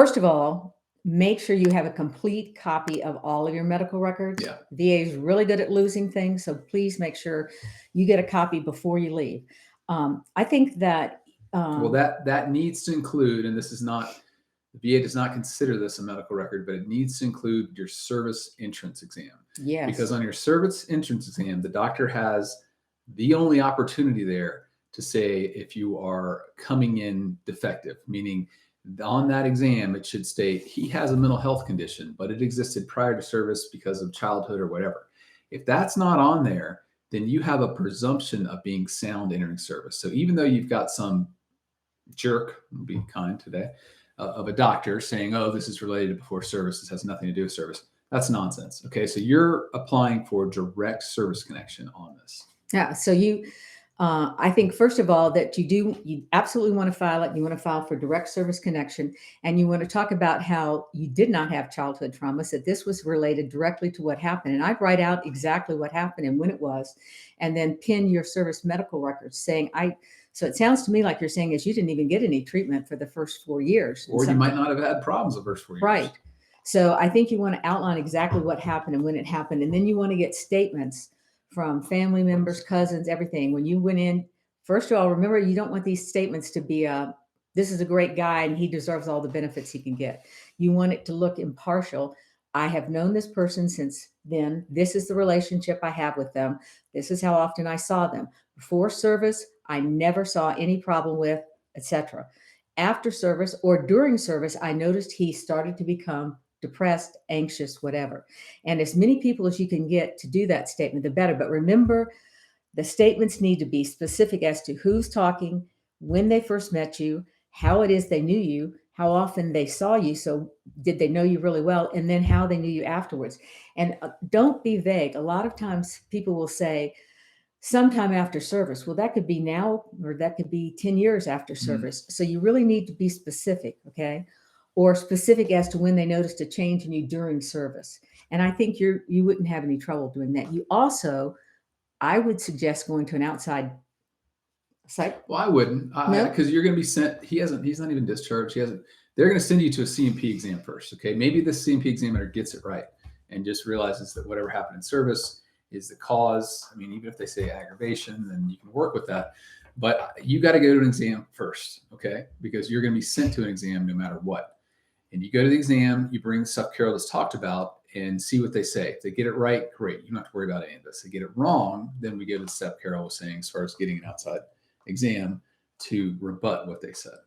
First of all, make sure you have a complete copy of all of your medical records. Yeah. VA is really good at losing things, so please make sure you get a copy before you leave. I think that Well, that needs to include, and this is not, the VA does not consider this a medical record, but it needs to include your service entrance exam. Because yes, on your service entrance exam, the doctor has the only opportunity there to say if you are coming in defective, meaning on that exam, it should state he has a mental health condition, but it existed prior to service because of childhood or whatever. If that's not on there, then you have a presumption of being sound entering service. So even though you've got some jerk, be kind today, of a doctor saying, oh, this is related to before service, this has nothing to do with service, that's nonsense. Okay, so you're applying for direct service connection on this. yeah. So I think first of all that you absolutely want to file it. You want to file for direct service connection, and you want to talk about how you did not have childhood traumas. That this was related directly to what happened, and I'd write out exactly what happened and when it was, and then pin your service medical records saying I. So it sounds to me like you're saying is you didn't even get any treatment for the first 4 years, or you might not have had problems the first 4 years. Right. So I think you want to outline exactly what happened and when it happened, and then you want to get statements from family members, cousins, everything. When you went in, first of all, remember you don't want these statements to be this is a great guy and he deserves all the benefits he can get. You want it to look impartial. I have known this person since then. This is the relationship I have with them. This is how often I saw them. Before service, I never saw any problem with, etc. After service or during service, I noticed he started to become depressed, anxious, whatever. And as many people as you can get to do that statement, the better. But remember, the statements need to be specific as to who's talking, when they first met you, how it is they knew you, how often they saw you. So, did they know you really well? And then how they knew you afterwards. And don't be vague. A lot of times people will say, sometime after service. Well, that could be now, or that could be 10 years after service. So you really need to be specific, okay? Or specific as to when they noticed a change in you during service. And I think you wouldn't have any trouble doing that. You also, I would suggest going to an outside site. Well, I wouldn't, No? because you're going to be sent. He's not even discharged. He hasn't. They're going to send you to a CMP exam first. Okay, maybe the CMP examiner gets it right and just realizes that whatever happened in service is the cause. I mean, even if they say aggravation, then you can work with that. But you got to go to an exam first, okay? Because you're going to be sent to an exam no matter what. And you go to the exam, you bring the stuff Carol has talked about and see what they say. If they get it right, great. You don't have to worry about any of this. If they get it wrong, then we go to the step Carol was saying as far as getting an outside exam to rebut what they said.